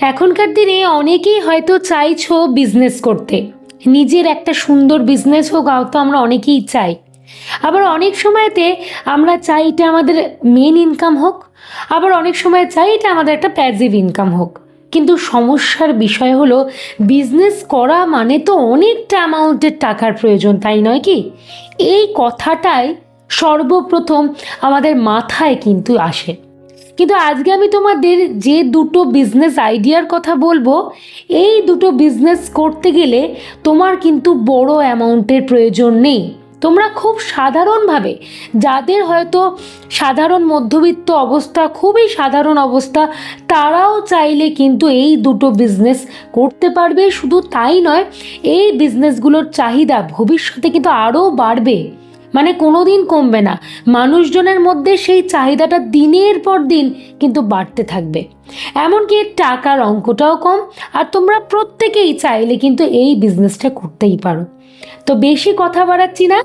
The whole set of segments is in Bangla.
এখনকার দিনে অনেকেই হয়তো চাইছো বিজনেস করতে, নিজের একটা সুন্দর বিজনেস হোক, তো আমরা অনেকেই চাই। আবার অনেক সময়তে আমরা চাই এটা আমাদের মেন ইনকাম হোক, আবার অনেক সময় চাই এটা আমাদের একটা প্যাসিভ ইনকাম হোক। কিন্তু সমস্যার বিষয় হলো, বিজনেস করা মানে তো অনেকটা অ্যামাউন্টের টাকার প্রয়োজন, তাই নয় কি? এই কথাটাই সর্বপ্রথম আমাদের মাথায় কিন্তু আসে। কিন্তু আজকে আমি তোমাদের যে দুটো বিজনেস আইডিয়ার কথা বলবো, এই দুটো বিজনেস করতে গেলে তোমার কিন্তু বড় অ্যামাউন্টের প্রয়োজন নেই। তোমরা খুব সাধারণভাবে, যাদের হয়তো সাধারণ মধ্যবিত্ত অবস্থা, খুবই সাধারণ অবস্থা, তারাও চাইলে কিন্তু এই দুটো বিজনেস করতে পারবে। শুধু তাই নয়, এই বিজনেসগুলোর চাহিদা ভবিষ্যতে কিন্তু আরও বাড়বে, মানে কোনো দিন কমবে না। মানুষজনের মধ্যে সেই চাহিদাটা দিনের পর দিন কিন্তু বাড়তে থাকবে। এমনকি এর টাকার অঙ্কটাও কম, আর তোমরা প্রত্যেকেই চাইলে কিন্তু এই বিজনেসটা করতেই পারো। তো বেশি কথা বাড়াচ্ছি না,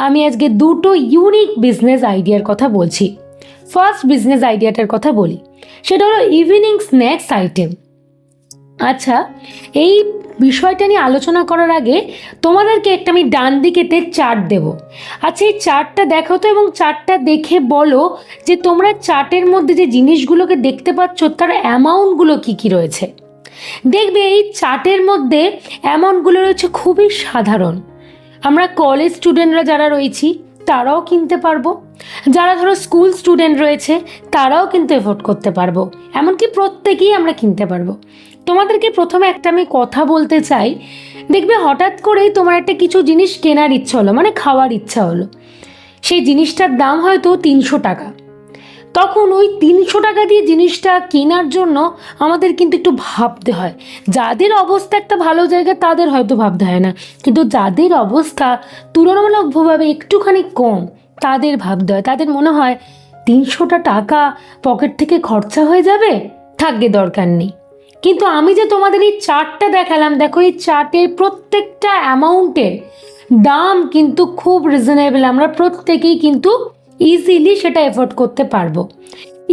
আমি আজকে দুটো ইউনিক বিজনেস আইডিয়ার কথা বলছি। ফার্স্ট বিজনেস আইডিয়াটার কথা বলি, সেটা হলো ইভিনিং স্ন্যাক্স আইটেম। আচ্ছা, এই বিষয়টা নিয়ে আলোচনা করার আগে তোমাদেরকে একটা আমি ডান দিকেতে চার্ট দেব। আচ্ছা, এই চার্টটা দেখো তো, এবং চার্টটা দেখে বলো যে তোমরা চার্টের মধ্যে যে জিনিসগুলোকে দেখতে পাচ্ছ তার অ্যামাউন্টগুলো কী কী রয়েছে। দেখবে এই চার্টের মধ্যে অ্যামাউন্টগুলো রয়েছে খুবই সাধারণ। আমরা কলেজ স্টুডেন্টরা যারা রয়েছি তারাও কিনতে পারবো, যারা ধরো স্কুল স্টুডেন্ট রয়েছে তারাও কিন্তু এফোর্ড করতে পারবো, এমনকি প্রত্যেকেই আমরা কিনতে পারবো। তোমাদেরকে প্রথমে একটা আমি কথা বলতে চাই। দেখবে হঠাৎ করেই তোমার একটা কিছু জিনিস কেনার ইচ্ছা হলো, মানে খাওয়ার ইচ্ছা হলো, সেই জিনিসটার দাম হয়তো 300 টাকা। তখন ওই 300 টাকা দিয়ে জিনিসটা কেনার জন্য আমাদের কিন্তু একটু ভাবতে হয়। যাদের অবস্থা একটা ভালো জায়গায় তাদের হয়তো ভাবতে হয় না, কিন্তু যাদের অবস্থা তুলনামূলকভাবে একটুখানি কম তাদের ভাবতে হয়। তাদের মনে হয় 300টা টাকা পকেট থেকে খরচা হয়ে যাবে, থাকবে, দরকার নেই। কিন্তু আমি যে তোমাদের এই চার্টটা দেখালাম, দেখো এই চার্টের প্রত্যেকটা অ্যামাউন্টের দাম কিন্তু খুব রিজনেবল, আমরা প্রত্যেকেই কিন্তু ইজিলি সেটা এফোর্ড করতে পারবো।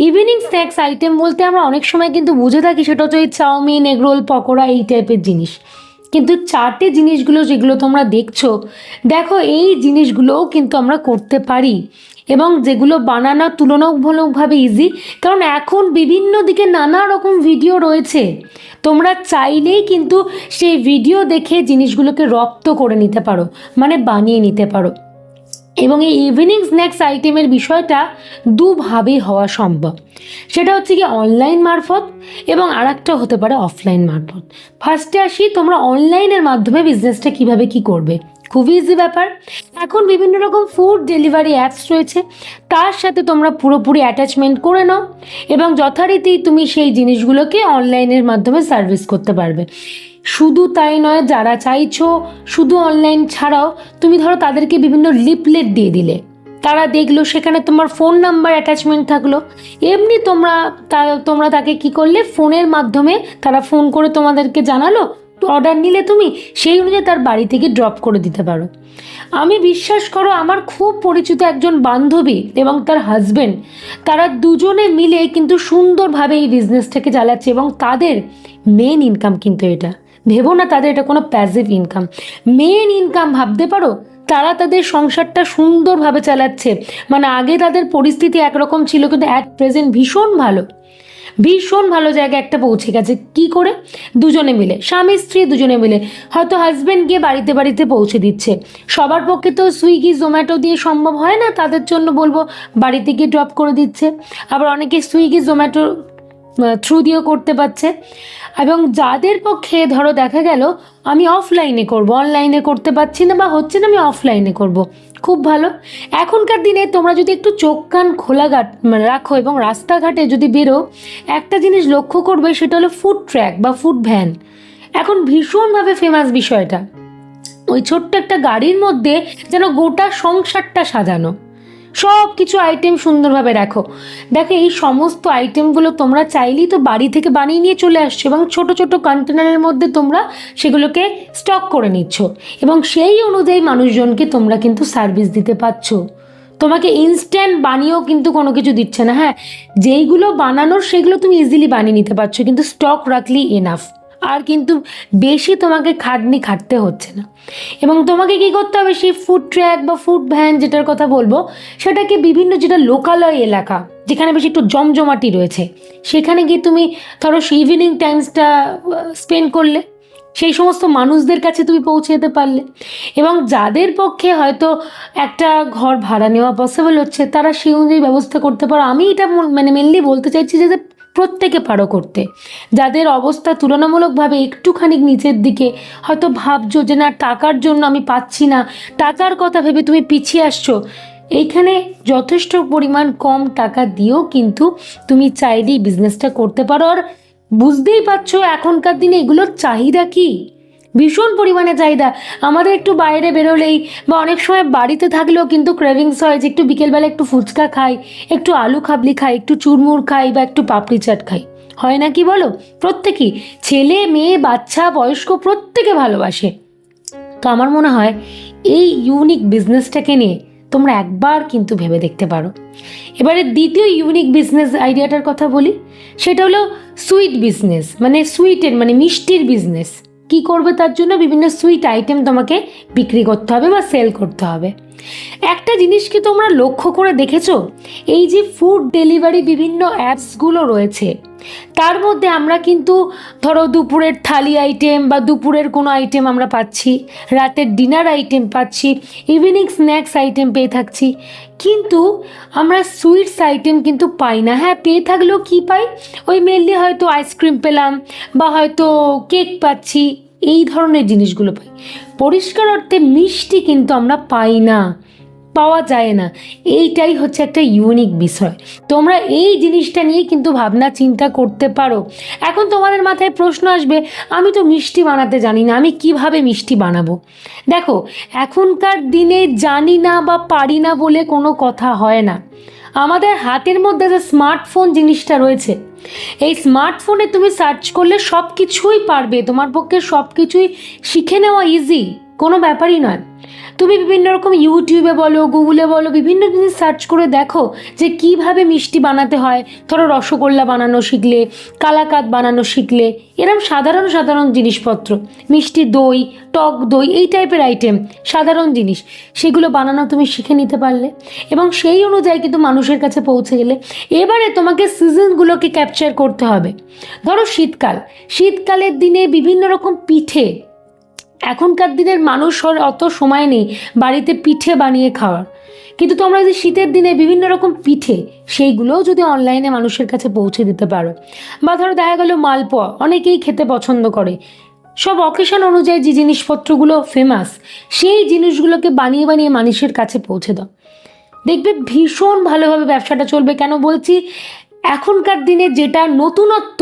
ইভিনিং স্ন্যাক্স আইটেম বলতে আমরা অনেক সময় কিন্তু বুঝে থাকি সেটা হচ্ছে এই চাউমিন, এগরোল, পকোড়া, এই টাইপের জিনিস। কিন্তু চার্টে জিনিসগুলো যেগুলো তোমরা দেখছো, দেখো এই জিনিসগুলোও কিন্তু আমরা করতে পারি, এবং যেগুলো বানানো তুলনামূলকভাবে ইজি। কারণ এখন বিভিন্ন দিকে নানা রকম ভিডিও রয়েছে, তোমরা চাইলেই কিন্তু সেই ভিডিও দেখে জিনিসগুলোকে রপ্ত করে নিতে পারো, মানে বানিয়ে নিতে পারো। এবং এই ইভিনিং স্ন্যাক্স আইটেমের বিষয়টা দুভাবেই হওয়া সম্ভব। সেটা হচ্ছে কি অনলাইন মারফত, এবং আর একটা হতে পারে অফলাইন মারফত। ফার্স্টে আসি, তোমরা অনলাইনের মাধ্যমে বিজনেসটা কিভাবে কি করবে। খুবই ইজি ব্যাপার। এখন বিভিন্ন রকম ফুড ডেলিভারি অ্যাপস রয়েছে, তার সাথে তোমরা পুরোপুরি অ্যাটাচমেন্ট করে নাও, এবং যথারীতি তুমি সেই জিনিসগুলোকে অনলাইনের মাধ্যমে সার্ভিস করতে পারবে। শুধু তাই নয়, যারা চাইছো শুধু অনলাইন ছাড়াও, তুমি ধরো তাদেরকে বিভিন্ন লিফলেট দিয়ে দিলে, তারা দেখলো, সেখানে তোমার ফোন নাম্বার অ্যাটাচমেন্ট থাকলো, এমনি তোমরা তাকে কি করলে, ফোনের মাধ্যমে তারা ফোন করে তোমাদেরকে জানালো, অর্ডার নিলে তুমি সেই অনুযায়ী তার বাড়ি থেকে ড্রপ করে দিতে পারো। আমি বিশ্বাস করো, আমার খুব পরিচিত একজন বান্ধবী এবং তার হাজবেন্ড, তারা দুজনে মিলে কিন্তু সুন্দরভাবে এই বিজনেসটাকে চালাচ্ছে, এবং তাদের মেন ইনকাম কিন্তু এটা। ভেবো না তাদের এটা কোনো প্যাসিভ ইনকাম, মেন ইনকাম ভাবতে পারো। তারা তাদের সংসারটা সুন্দরভাবে চালাচ্ছে, মানে আগে তাদের পরিস্থিতি একরকম ছিল, কিন্তু অ্যাট প্রেজেন্ট ভীষণ ভালো, ভীষণ ভালো জায়গায় একটা পৌঁছে গেছে। কি করে? দুজনে মিলে, স্বামী স্ত্রী দুজনে মিলে, হয়তো হাজব্যান্ড গিয়ে বাড়িতে বাড়িতে পৌঁছে দিচ্ছে। সবার পক্ষে তো সুইগি জোম্যাটো দিয়ে সম্ভব হয় না, তাদের জন্য বলবো বাড়িতে গিয়ে ড্রপ করে দিচ্ছে। আবার অনেকে সুইগি জোম্যাটো থ্রু দিয়েও করতে পারছে। এবং যাদের পক্ষে ধরো দেখা গেল আমি অফলাইনে করব, অনলাইনে করতে পারছি না বা হচ্ছে না, আমি অফলাইনে করব, খুব ভালো। এখনকার দিনে তোমরা যদি একটু চোখ কান খোলা রাখো এবং রাস্তাঘাটে যদি বেরো, একটা জিনিস লক্ষ্য করবে, সেটা হলো ফুড ট্র্যাক বা ফুড ভ্যান। এখন ভীষণভাবে ফেমাস বিষয়টা। ওই ছোট্ট একটা গাড়ির মধ্যে যেন গোটা সংসারটা সাজানো, সব কিছু আইটেম সুন্দরভাবে দেখো। এই সমস্ত আইটেমগুলো তোমরা চাইলেই তো বাড়ি থেকে বানিয়ে নিয়ে চলে আসছো, এবং ছোট ছোট কন্টেনারের মধ্যে তোমরা সেগুলোকে স্টক করে নিচ্ছ, এবং সেই অনুযায়ী মানুষজনকে তোমরা কিন্তু সার্ভিস দিতে পারছো। তোমাকে ইনস্ট্যান্ট বানিয়েও কিন্তু কোনো কিছু দিচ্ছে না। হ্যাঁ, যেইগুলো বানানোর সেগুলো তুমি ইজিলি বানিয়ে নিতে পারছো, কিন্তু স্টক রাখলেই এনাফ। আর কিন্তু বেশি তোমাকে খাটতে হচ্ছে না। এবং তোমাকে কি করতে হবে, সেই ফুড ট্র্যাক বা ফুড ভ্যান যেটার কথা বলবো, সেটাকে বিভিন্ন যেটা লোকালয় এলাকা যেখানে বেশি একটু জমজমাটি রয়েছে, সেখানে গিয়ে তুমি ধরো ইভিনিং টাইমসটা স্পেন্ড করলে, সেই সমস্ত মানুষদের কাছে তুমি পৌঁছে যেতে পারলে। এবং যাদের পক্ষে হয়তো একটা ঘর ভাড়া নেওয়া পসিবল হচ্ছে, তারা সেই অনুযায়ী ব্যবস্থা করতে পারো। আমি এটা মেনলি বলতে চাইছি যে প্রত্যেকে পারো করতে। যাদের অবস্থা তুলনামূলকভাবে একটুখানি নিচের দিকে, হয়তো ভাবছো যে না টাকার জন্য আমি পাচ্ছি না, টাকার কথা ভেবে তুমি পিছিয়ে আসছো, এইখানে যথেষ্ট পরিমাণ কম টাকা দিয়েও কিন্তু তুমি চাইলেই বিজনেসটা করতে পারো। আর বুঝতেই পারছো এখনকার দিনে এগুলোর চাহিদা কি, ভীষণ পরিমাণে চাহিদা। আমাদের একটু বাইরে বেরোলেই বা অনেক সময় বাড়িতে থাকলেও কিন্তু ক্রেভিংস হয় যে একটু বিকেলবেলা একটু ফুচকা খাই, একটু আলু খাবলি খাই, একটু চুরমুর খাই বা একটু পাপড়ি চাট খাই। হয় না কি বলো? প্রত্যেকেই, ছেলে মেয়ে বাচ্চা বয়স্ক প্রত্যেকে ভালোবাসে। তো আমার মনে হয় এই ইউনিক বিজনেসটাকে নিয়ে তোমরা একবার কিন্তু ভেবে দেখতে পারো। এবারে দ্বিতীয় ইউনিক বিজনেস আইডিয়াটার কথা বলি, সেটা হলো সুইট বিজনেস, মানে সুইটের মানে মিষ্টির বিজনেস। কি করবে তার জন্য? বিভিন্ন সুইট আইটেম তোমাকে বিক্রি করতে হবে বা সেল করতে হবে। একটা জিনিস কি তোমরা লক্ষ্য করে দেখেছো, এই যে ফুড ডেলিভারি বিভিন্ন অ্যাপসগুলো রয়েছে, তার মধ্যে আমরা কিন্তু ধরো দুপুরের থালি আইটেম বা দুপুরের কোনো আইটেম আমরা পাচ্ছি, রাতের ডিনার আইটেম পাচ্ছি, ইভিনিং স্ন্যাক্স আইটেম পেয়ে থাকছি, কিন্তু আমরা সুইটস আইটেম কিন্তু পাই না। হ্যাঁ, পেয়ে থাকলেও কি পাই, ওই মেনলি হয়তো আইসক্রিম পেলাম বা হয়তো কেক পাচ্ছি, এই ধরনের জিনিসগুলো পাই। পরিষ্কার অর্থে মিষ্টি কিন্তু আমরা পাই না, পাওয়া যায় না। এইটাই হচ্ছে একটা ইউনিক বিষয়। তোমরা এই জিনিসটা নিয়ে কিন্তু ভাবনা চিন্তা করতে পারো। এখন তোমাদের মাথায় প্রশ্ন আসবে, আমি তো মিষ্টি বানাতে জানি না, আমি কিভাবে মিষ্টি বানাবো? দেখো, এখনকার দিনে জানি না বা পারি না বলে কোনো কথা হয় না। আমাদের হাতের মধ্যে যে স্মার্টফোন জিনিসটা রয়েছে, এই স্মার্টফোনে তুমি সার্চ করলে সব কিছুই পারবে, তোমার পক্ষে সব কিছুই শিখে নেওয়া ইজি, কোনো ব্যাপারই নয়। তুমি বিভিন্ন রকম ইউটিউবে বলো, গুগলে বলো, বিভিন্ন জিনিস সার্চ করে দেখো যে কিভাবে মিষ্টি বানাতে হয়। ধরো রসগোল্লা বানানো শিখলে, কালাকাঁদ বানানো শিখলে, এরকম সাধারণ সাধারণ জিনিসপত্র, মিষ্টি দই, টক দই, এই টাইপের আইটেম, সাধারণ জিনিস, সেগুলো বানানো তুমি শিখে নিতে পারলে এবং সেই অনুযায়ী কিন্তু মানুষের কাছে পৌঁছে গেলে। এবারে তোমাকে সিজনগুলোকে ক্যাপচার করতে হবে। ধরো শীতকালের দিনে বিভিন্ন রকম পিঠে, এখনকার দিনের মানুষ অত সময় নেই বাড়িতে পিঠে বানিয়ে খাওয়ার, কিন্তু তোমরা যদি শীতের দিনে বিভিন্ন রকম পিঠে, সেইগুলোও যদি অনলাইনে মানুষের কাছে পৌঁছে দিতে পারো, বা ধরো দেখা গেলো মালপোয়া অনেকেই খেতে পছন্দ করে, সব অকেশন অনুযায়ী যে জিনিসপত্রগুলো ফেমাস, সেই জিনিসগুলোকে বানিয়ে বানিয়ে মানুষের কাছে পৌঁছে দাও, দেখবে ভীষণ ভালোভাবে ব্যবসাটা চলবে। কেন বলছি, এখনকার দিনে যেটা নতুনত্ব,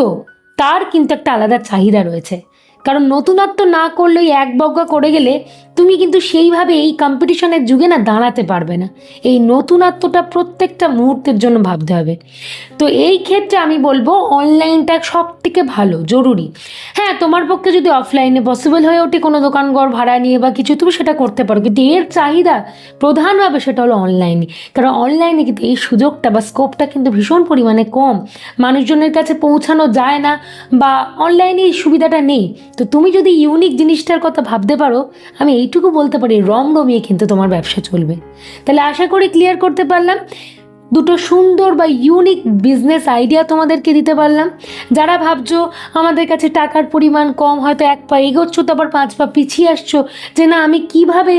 তার কিন্তু একটা আলাদা চাহিদা রয়েছে। কারণ নতুনত্ব না করলেই এক বজ্ঞা করে গেলে তুমি কিন্তু সেইভাবে এই কম্পিটিশনের যুগে না দাঁড়াতে পারবে না। এই নতুনত্বটা প্রত্যেকটা মুহূর্তের জন্য ভাবতে হবে। তো এই ক্ষেত্রে আমি বলবো অনলাইনটা সব থেকে ভালো, জরুরি। হ্যাঁ, তোমার পক্ষে যদি অফলাইনে পসিবল হয়ে ওঠে কোনো দোকানঘর ভাড়া নিয়ে বা কিছু, তুমি সেটা করতে পারো, কিন্তু এর চাহিদা প্রধানভাবে সেটা হলো অনলাইনে। কারণ অনলাইনে কিন্তু এই সুযোগটা বা স্কোপটা কিন্তু ভীষণ পরিমাণে কম, মানুষজনের কাছে পৌঁছানো যায় না বা অনলাইনে এই সুবিধাটা নেই। তো তুমি যদি ইউনিক জিনিসটার কথা ভাবতে পারো, আমি এইটুকু বলতে পারি রমরমিয়ে কিন্তু তোমার ব্যবসা চলবে। তাহলে আশা করি ক্লিয়ার করতে পারলাম, দুটো সুন্দর বা ইউনিক বিজনেস আইডিয়া তোমাদেরকে দিতে পারলাম। যারা ভাবছো আমাদের কাছে টাকার পরিমাণ কম, হয়তো এক পা এগোচ্ছ তো আবার 5 পা পিছিয়ে আসছো, যে না আমি কিভাবে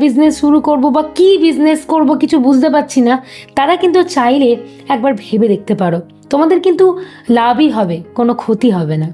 বিজনেস শুরু করব বা কি বিজনেস করব কিছু বুঝতে পারছি না, তারা কিন্তু চাইলে একবার ভেবে দেখতে পারো, তোমাদের কিন্তু লাভই হবে, কোনো ক্ষতি হবে না।